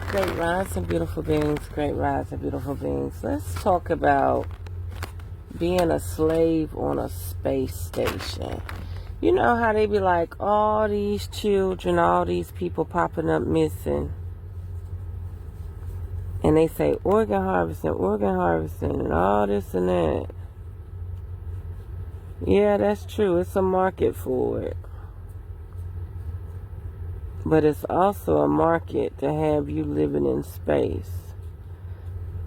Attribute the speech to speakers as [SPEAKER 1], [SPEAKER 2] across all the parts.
[SPEAKER 1] Great rise and beautiful beings, great rise and beautiful beings. Let's talk about being a slave on a space station. You know how they be like, all these children, all these people popping up missing. And they say organ harvesting, and all this and that. Yeah, that's true. It's a market for it. But it's also a market to have you living in space,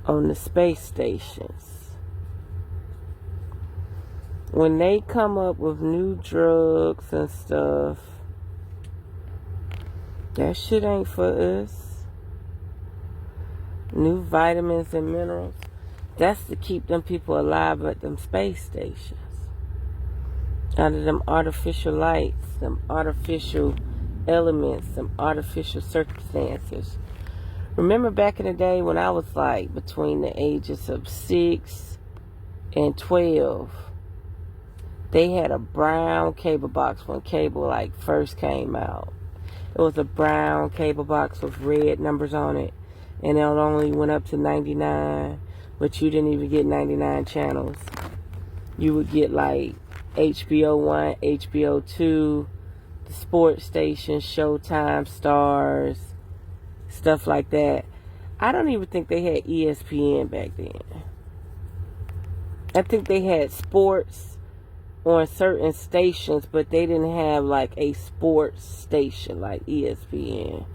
[SPEAKER 1] on the space stations. When they come up with new drugs and stuff, that shit ain't for us. New vitamins and minerals, that's to keep them people alive at them space stations. Out of them artificial lights, them artificial elements, some artificial circumstances. Remember back in the day when I was like between the ages of 6 and 12, they had a brown cable box when cable like first came out. It was a brown cable box with red numbers on it, and it only went up to 99, but you didn't even get 99 channels. You would get like HBO 1, HBO 2, the sports stations, Showtime, Stars, stuff like that. I don't even think they had ESPN back then. I think they had sports on certain stations, but they didn't have like a sports station like ESPN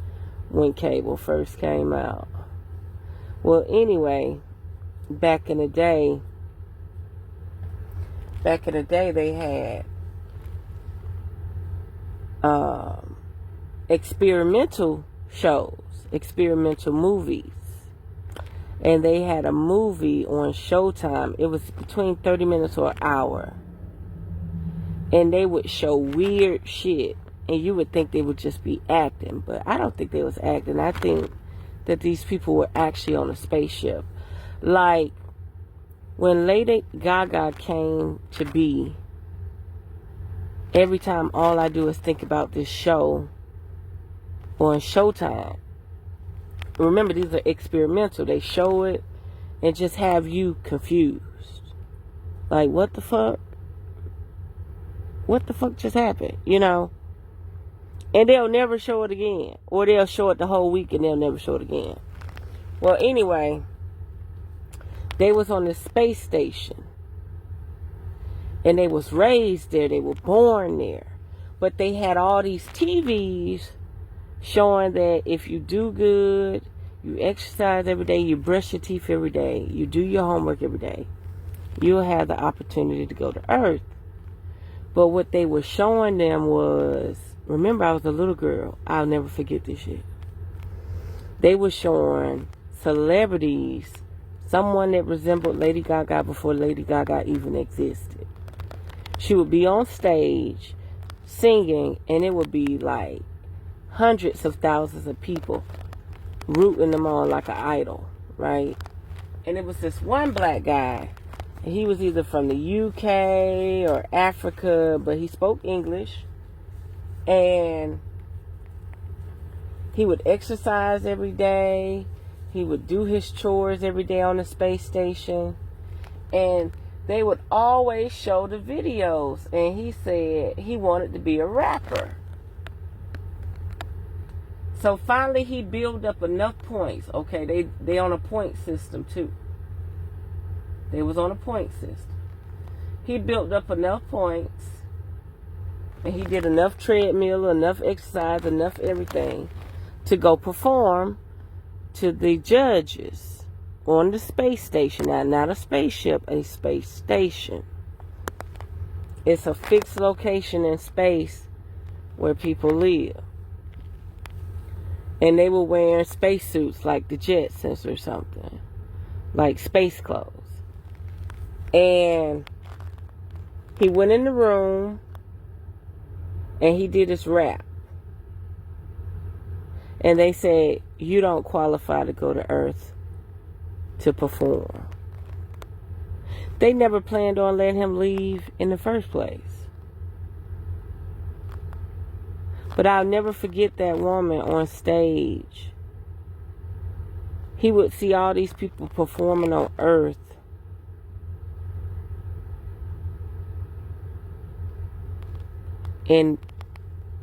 [SPEAKER 1] when cable first came out. Well, anyway, back in the day they had experimental shows, experimental movies. And they had a movie on Showtime. It was between 30 minutes or an hour. And they would show weird shit. And you would think they would just be acting. But I don't think they was acting. I think that these people were actually on a spaceship. Like, when Lady Gaga came to be, every time all I do is think about this show on Showtime. Remember, these are experimental. They show it and just have you confused. Like, what the fuck? What the fuck just happened? You know? And they'll never show it again. Or they'll show it the whole week and they'll never show it again. Well, anyway, they was on the space station. And they was raised there. They were born there. But they had all these TVs showing that if you do good, you exercise every day, you brush your teeth every day, you do your homework every day, you'll have the opportunity to go to Earth. But what they were showing them was, remember I was a little girl, I'll never forget this shit. They were showing celebrities, someone that resembled Lady Gaga before Lady Gaga even existed. She would be on stage singing, and it would be like hundreds of thousands of people rooting them on like an idol, right? And it was this one black guy. And he was either from the UK or Africa, but he spoke English. And he would exercise every day. He would do his chores every day on the space station. And they would always show the videos. And he said he wanted to be a rapper. So finally he built up enough points. Okay, they on a point system too. They was on a point system. He built up enough points. And he did enough treadmill, enough exercise, enough everything to go perform to the judges on the space station. Now, not a spaceship, a space station. It's a fixed location in space where people live. And they were wearing spacesuits like the Jetsons or something. Like space clothes. And he went in the room and he did his rap. And they said, you don't qualify to go to Earth to perform. They never planned on letting him leave in the first place. But I'll never forget that woman on stage he would see all these people performing on Earth. And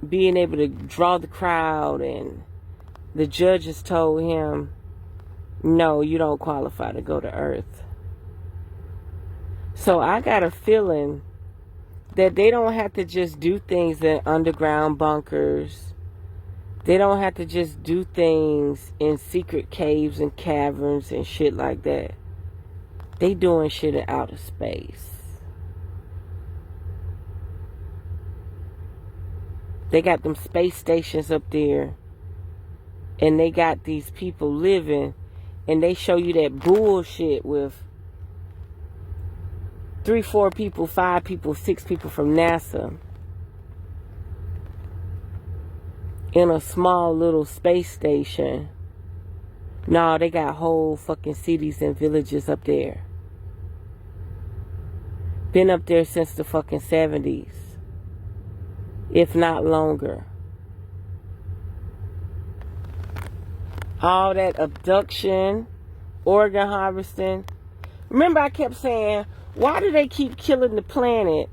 [SPEAKER 1] being able to draw the crowd, and the judges told him, no, you don't qualify to go to Earth. So I got a feeling that they don't have to just do things in underground bunkers. They don't have to just do things in secret caves and caverns and shit like that. They doing shit in outer space. They got them space stations up there, and they got these people living, and they show you that bullshit with 3, 4 people, 5 people, 6 people from NASA in a small little space station. No, they got whole fucking cities and villages up there. Been up there since the fucking 70s. If not longer. All that abduction, organ harvesting. Remember I kept saying, why do they keep killing the planet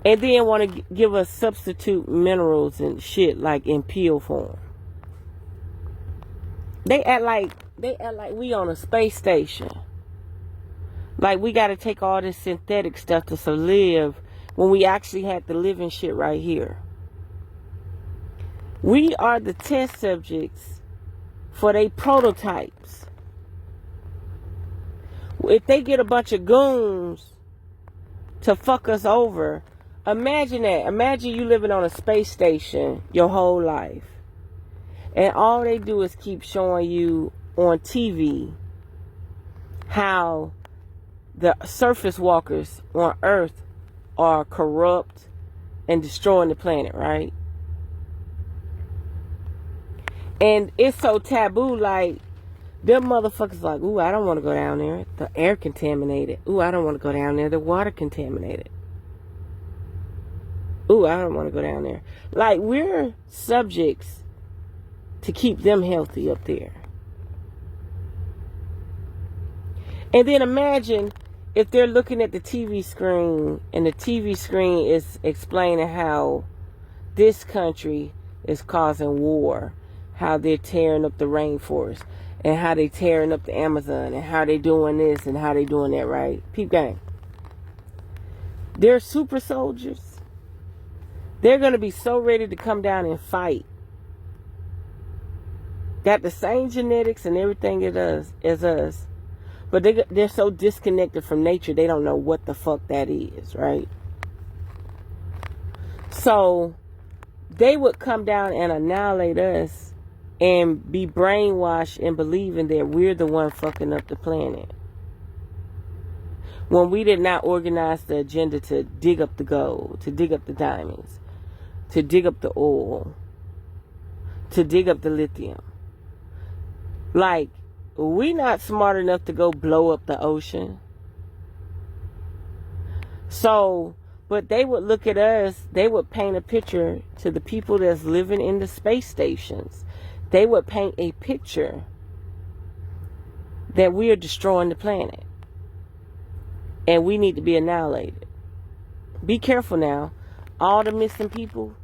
[SPEAKER 1] and then want to give us substitute minerals and shit like in pill form? They act like we on a space station. Like we got to take all this synthetic stuff to survive when we actually had the living shit right here. We are the test subjects for their prototypes. If they get a bunch of goons to fuck us over, imagine that. Imagine you living on a space station your whole life, and all they do is keep showing you on TV how the surface walkers on Earth are corrupt and destroying the planet, right? And it's so taboo, like, them motherfuckers like, ooh, I don't want to go down there. The air contaminated. Ooh, I don't want to go down there. The water contaminated. Ooh, I don't want to go down there. Like, we're subjects to keep them healthy up there. And then imagine if they're looking at the TV screen, and the TV screen is explaining how this country is causing war, how they're tearing up the rainforest, and how they tearing up the Amazon, and how they doing this and how they doing that, right? Peep gang. They're super soldiers. They're going to be so ready to come down and fight. Got the same genetics and everything as us. But they're so disconnected from nature, they don't know what the fuck that is, right? So they would come down and annihilate us and be brainwashed and believing that we're the one fucking up the planet. When we did not organize the agenda to dig up the gold, to dig up the diamonds, to dig up the oil, to dig up the lithium. Like, we not smart enough to go blow up the ocean. So, but they would look at us, they would paint a picture to the people that's living in the space stations. They would paint a picture that we are destroying the planet. And we need to be annihilated. Be careful now. All the missing people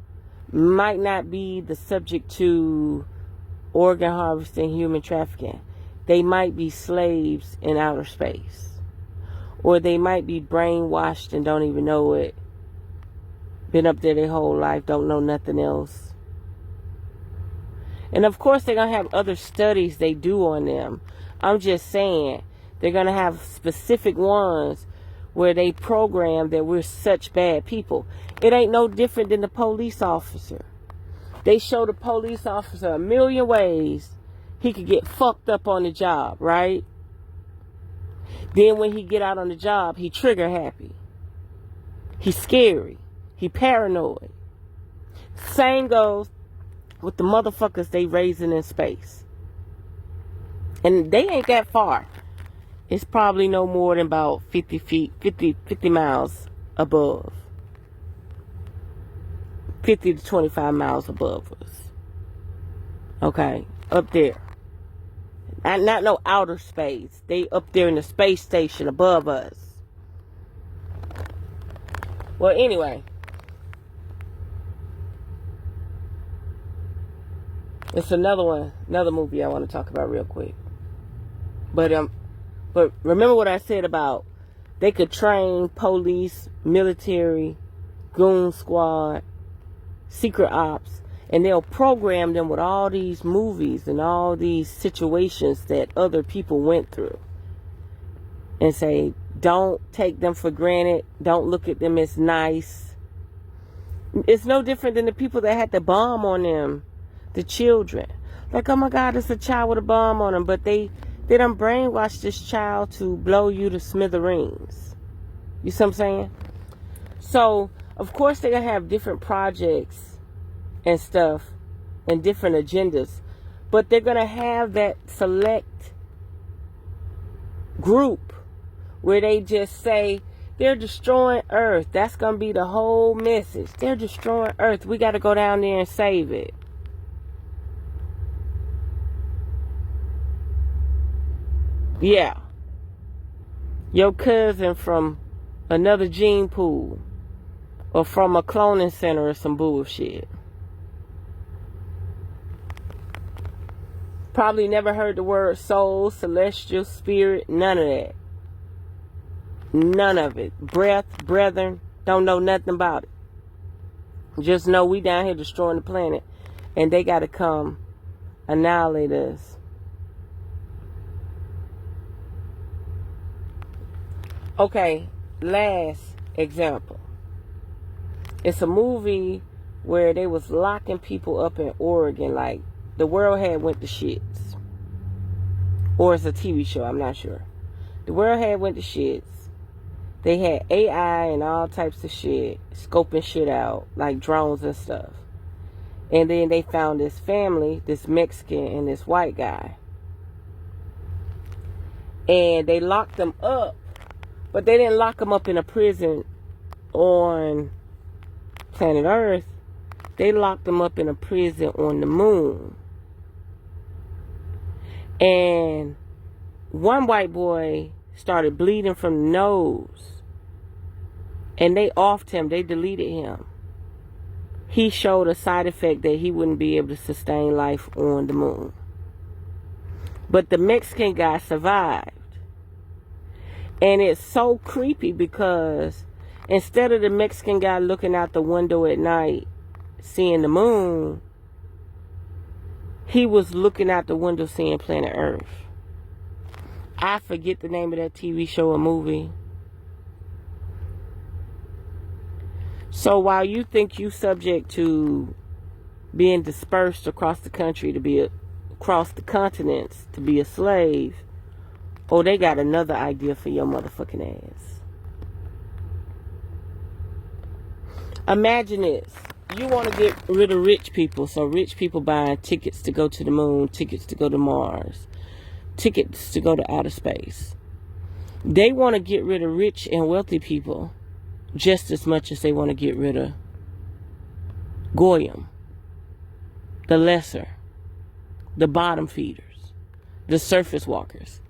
[SPEAKER 1] might not be the subject to organ harvesting, human trafficking. They might be slaves in outer space. Or they might be brainwashed and don't even know it. Been up there their whole life, don't know nothing else. And of course they're going to have other studies they do on them. I'm just saying, they're going to have specific ones where they program that we're such bad people. It ain't no different than the police officer. They show the police officer a million ways he could get fucked up on the job, right? Then when he get out on the job, he trigger happy. He's scary. He paranoid. Same goes with the motherfuckers they raising in space. And they ain't that far. It's probably no more than about 50 miles above. 50 to 25 miles above us. Okay, up there. And not no outer space. They up there in the space station above us. Well, anyway. It's another movie I want to talk about real quick. But remember what I said about they could train police, military, goon squad, secret ops, and they'll program them with all these movies and all these situations that other people went through. And say, don't take them for granted. Don't look at them as nice. It's no different than the people that had the bomb on them. The children. Like, oh my God, it's a child with a bomb on them. But they done brainwashed this child to blow you to smithereens. You see what I'm saying? So, of course, they're going to have different projects and stuff and different agendas. But they're going to have that select group where they just say, they're destroying Earth. That's going to be the whole message. They're destroying Earth. We got to go down there and save it. Yeah. Your cousin from another gene pool or from a cloning center or some bullshit. Probably never heard the word soul, celestial, spirit, none of that. None of it. Breath, brethren, don't know nothing about it. Just know we down here destroying the planet and they got to come annihilate us. Okay, last example. It's a movie where they was locking people up in Oregon, like the world had went to shits. Or it's a TV show, I'm not sure. The world had went to shits. They had AI and all types of shit, scoping shit out, like drones and stuff. And then they found this family, this Mexican and this white guy. And they locked them up. But they didn't lock them up in a prison on planet Earth. They locked them up in a prison on the moon. And one white boy started bleeding from the nose. And they offed him. They deleted him. He showed a side effect that he wouldn't be able to sustain life on the moon. But the Mexican guy survived. And it's so creepy because instead of the Mexican guy looking out the window at night, seeing the moon, he was looking out the window seeing planet Earth. I forget the name of that TV show or movie. So while you think you subject to being dispersed across the country to be across the continents to be a slave, oh, they got another idea for your motherfucking ass. Imagine this. You want to get rid of rich people. So rich people buying tickets to go to the moon, tickets to go to Mars, tickets to go to outer space. They want to get rid of rich and wealthy people just as much as they want to get rid of Goyim, the lesser, the bottom feeders, the surface walkers.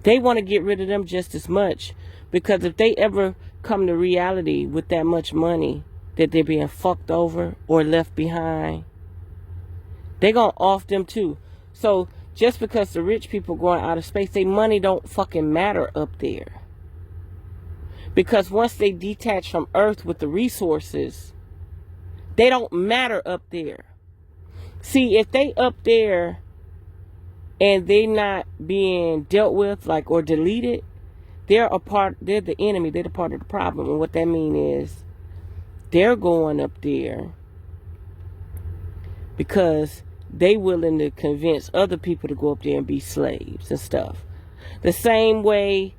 [SPEAKER 1] They want to get rid of them just as much because if they ever come to reality with that much money that they're being fucked over or left behind, they're going to off them too. So just because the rich people going out of space, their money don't fucking matter up there. Because once they detach from Earth with the resources, they don't matter up there. See, if they up there and they not being dealt with, like, or deleted, they're the enemy, they're the part of the problem. And what that means is they're going up there because they willing to convince other people to go up there and be slaves and stuff. The same way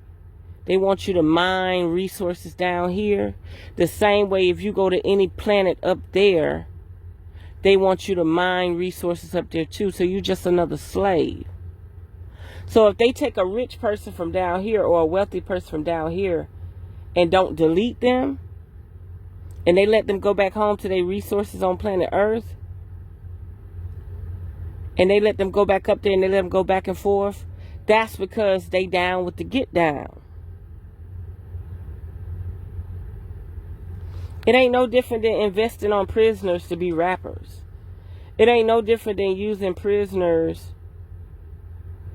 [SPEAKER 1] they want you to mine resources down here, the same way if you go to any planet up there, they want you to mine resources up there too. So you're just another slave. So if they take a rich person from down here or a wealthy person from down here and don't delete them, and they let them go back home to their resources on planet Earth, and they let them go back up there and they let them go back and forth, that's because they down with the get down. It ain't no different than investing on prisoners to be rappers. It ain't no different than using prisoners.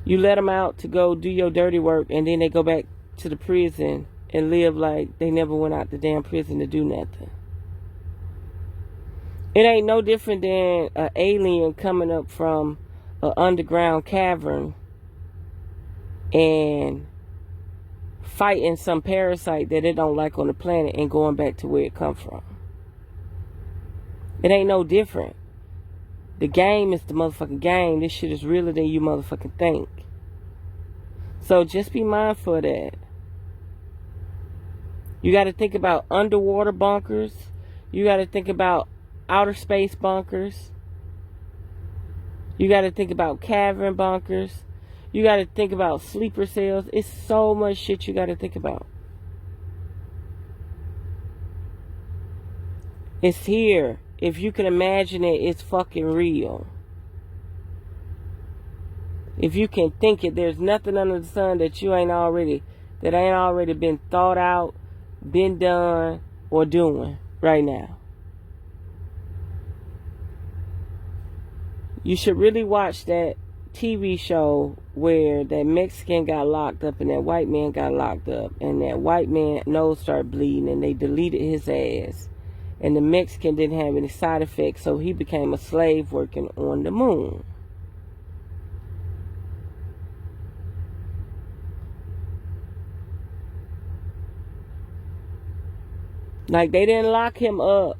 [SPEAKER 1] You let them out to go do your dirty work, and then they go back to the prison and live like they never went out the damn prison to do nothing. It ain't no different than an alien coming up from an underground cavern and fighting some parasite that it don't like on the planet and going back to where it come from. It ain't no different. The game is the motherfucking game. This shit is realer than you motherfucking think. So just be mindful of that. You got to think about underwater bunkers. You got to think about outer space bunkers. You got to think about cavern bunkers. You got to think about sleeper cells. It's so much shit you got to think about. It's here. If you can imagine it, it's fucking real. If you can think it, there's nothing under the sun that ain't already been thought out, been done, or doing right now. You should really watch that TV show where that Mexican got locked up and that white man got locked up, and that white man nose started bleeding and they deleted his ass, and the Mexican didn't have any side effects, so he became a slave working on the moon. Like, they didn't lock him up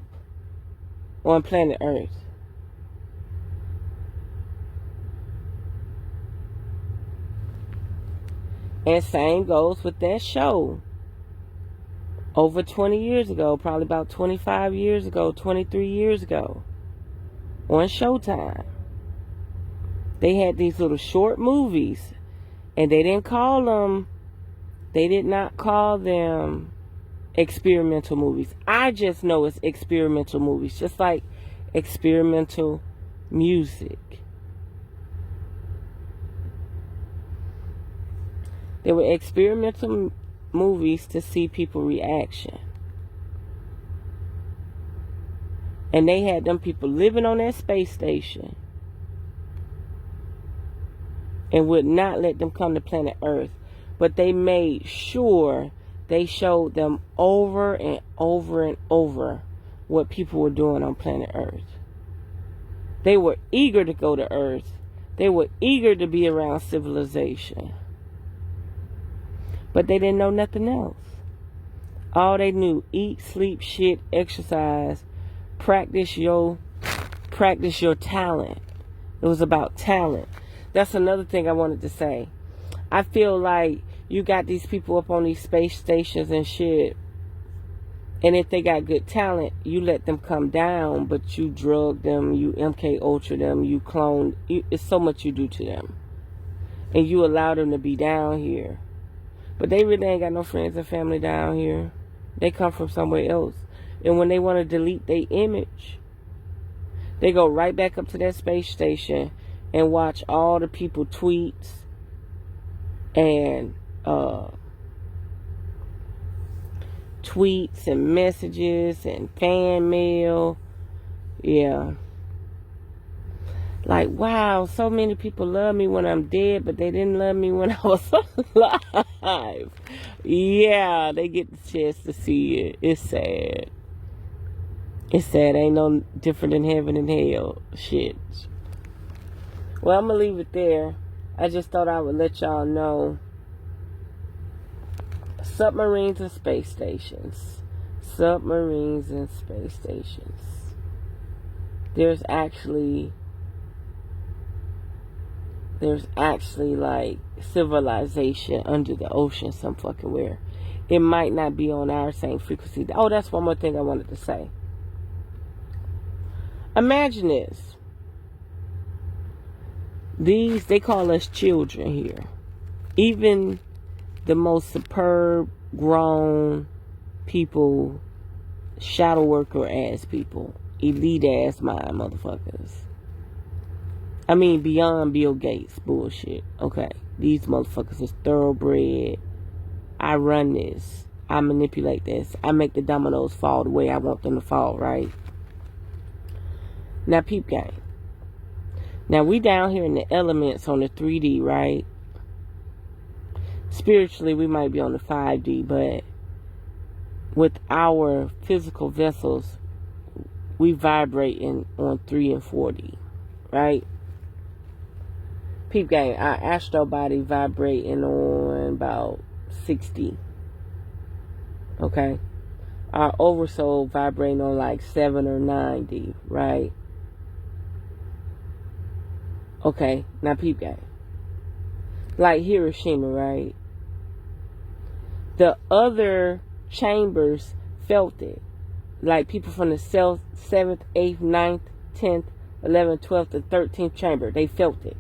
[SPEAKER 1] on planet Earth. And same goes with that show. Over 20 years ago, probably about 25 years ago, 23 years ago, on Showtime. They had these little short movies, and they did not call them experimental movies. I just know it's experimental movies, just like experimental music. They were experimental movies to see people's reaction. And they had them people living on that space station and would not let them come to planet Earth. But they made sure they showed them over and over and over what people were doing on planet Earth. They were eager to go to Earth. They were eager to be around civilization. But they didn't know nothing else. All they knew: eat, sleep, shit, exercise, practice your talent. It was about talent. That's another thing I wanted to say. I feel like you got these people up on these space stations and shit, and if they got good talent, you let them come down, but you drug them, you MK Ultra them, you clone. It's so much you do to them, and you allow them to be down here. But they really ain't got no friends and family down here. They come from somewhere else. And when they want to delete their image, they go right back up to that space station and watch all the people tweets and messages and fan mail. Yeah. Like, wow, so many people love me when I'm dead, but they didn't love me when I was alive. Yeah, they get the chance to see it. It's sad. It's sad. Ain't no different than heaven and hell. Shit. Well, I'm going to leave it there. I just thought I would let y'all know. Submarines and space stations. Submarines and space stations. There's actually like civilization under the ocean some fucking where. It might not be on our same frequency. Oh, that's one more thing I wanted to say. Imagine this. They call us children here. Even the most superb grown people, shadow worker ass people, elite ass mind motherfuckers, I mean, beyond Bill Gates bullshit. Okay, these motherfuckers is thoroughbred. I run this. I manipulate this. I make the dominoes fall the way I want them to fall, right? Now, peep game. Now, we down here in the elements on the 3D, right? Spiritually, we might be on the 5D, but with our physical vessels, we vibrating on 3 and 4D, right? Peep game, our astral body vibrating on about 60. Okay? Our oversoul vibrating on like 7 or 9D, right? Okay, now peep game. Like Hiroshima, right? The other chambers felt it. Like people from the 7th, 8th, 9th, 10th, 11th, 12th, and 13th chamber, they felt it.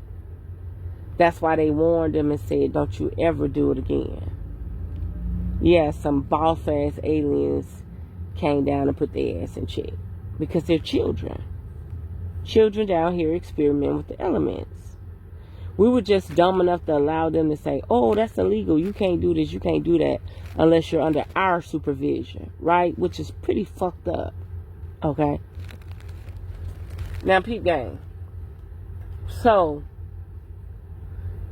[SPEAKER 1] That's why they warned them and said, don't you ever do it again. Yeah, some boss-ass aliens came down and put their ass in check. Because they're children. Children down here experiment with the elements. We were just dumb enough to allow them to say, oh, that's illegal. You can't do this. You can't do that unless you're under our supervision. Right? Which is pretty fucked up. Okay? Now, peep game. So,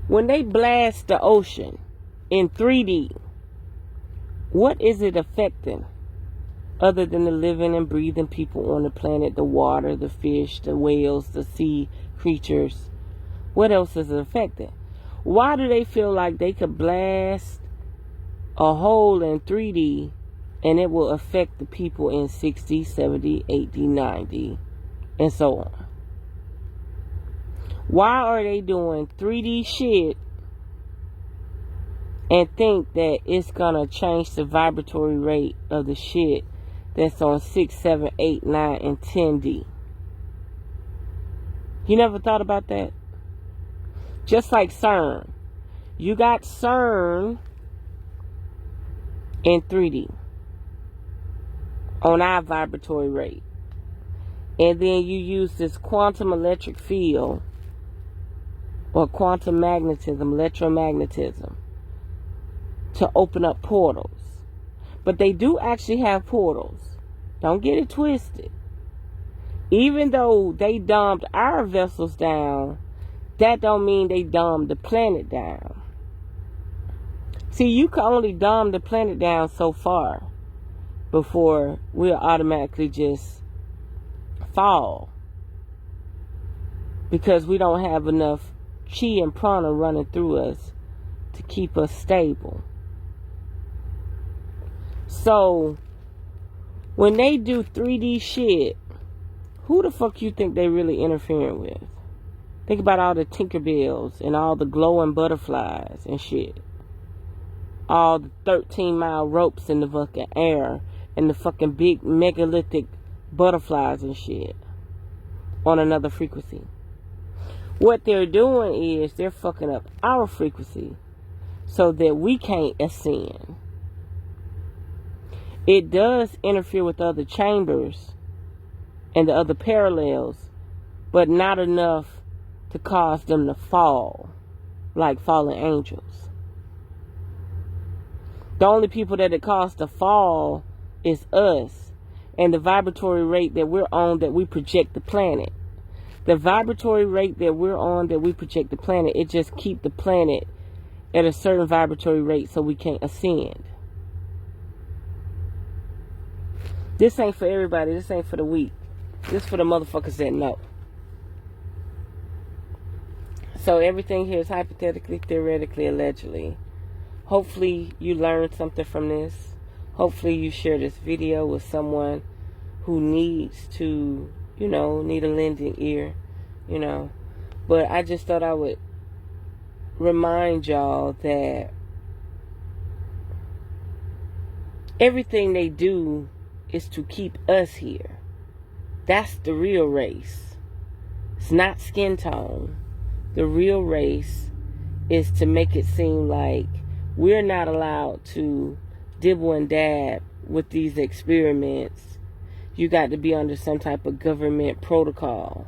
[SPEAKER 1] when they blast the ocean in 3D, what is it affecting? Other than the living and breathing people on the planet, the water, the fish, the whales, the sea creatures. What else is it affecting? Why do they feel like they could blast a hole in 3D and it will affect the people in 60, 70, 80, 90, and so on? Why are they doing 3D shit and think that it's gonna change the vibratory rate of the shit that's on 6, 7, 8, 9, and 10D? You never thought about that? Just like CERN. You got CERN in 3D on our vibratory rate. And then you use this quantum electric field or quantum magnetism, electromagnetism, to open up portals. But they do actually have portals. Don't get it twisted. Even though they dumped our vessels down, that don't mean they dumbed the planet down. See, you can only dumb the planet down so far before we'll automatically just fall. Because we don't have enough chi and prana running through us to keep us stable. So, when they do 3D shit, who the fuck you think they really interfering with? Think about all the Tinkerbells and all the glowing butterflies and shit. All the 13-mile ropes in the fucking air and the fucking big megalithic butterflies and shit on another frequency. What they're doing is they're fucking up our frequency so that we can't ascend. It does interfere with other chambers and the other parallels, but not enough to cause them to fall like fallen angels. The only people that it caused to fall is us and the vibratory rate that we're on, that we project the planet. The vibratory rate that we're on, that we project the planet, it just keep the planet at a certain vibratory rate so we can't ascend. This ain't for everybody. This ain't for the weak. This for the motherfuckers that know. So everything here is hypothetically, theoretically, allegedly. Hopefully you learned something from this. Hopefully you share this video with someone who needs to, need a lending ear, But I just thought I would remind y'all that everything they do is to keep us here. That's the real race. It's not skin tone. The real race is to make it seem like we're not allowed to dibble and dab with these experiments. You got to be under some type of government protocol.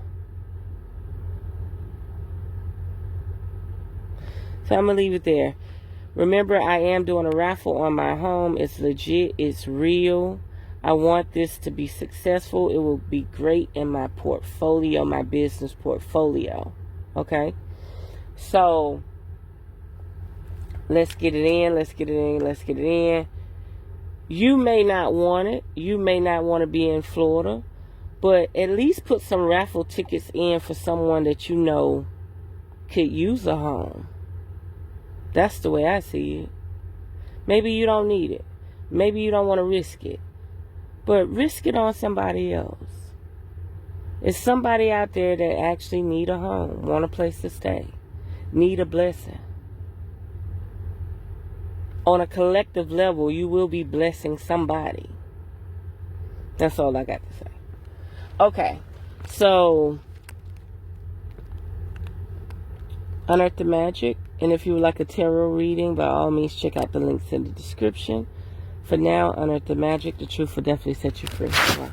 [SPEAKER 1] So I'm going to leave it there. Remember, I am doing a raffle on my home. It's legit. It's real. I want this to be successful. It will be great in my portfolio, my business portfolio. Okay? So, let's get it in. Let's get it in. Let's get it in. You may not want it. You may not want to be in Florida. But at least put some raffle tickets in for someone that you know could use a home. That's the way I see it. Maybe you don't need it. Maybe you don't want to risk it. But risk it on somebody else. It's somebody out there that actually need a home, want a place to stay, need a blessing. On a collective level, you will be blessing somebody. That's all I got to say. Okay, so Unearth the Magic. And if you would like a tarot reading, by all means, check out the links in the description. For now, Unearth the Magic. The truth will definitely set you free. Bye.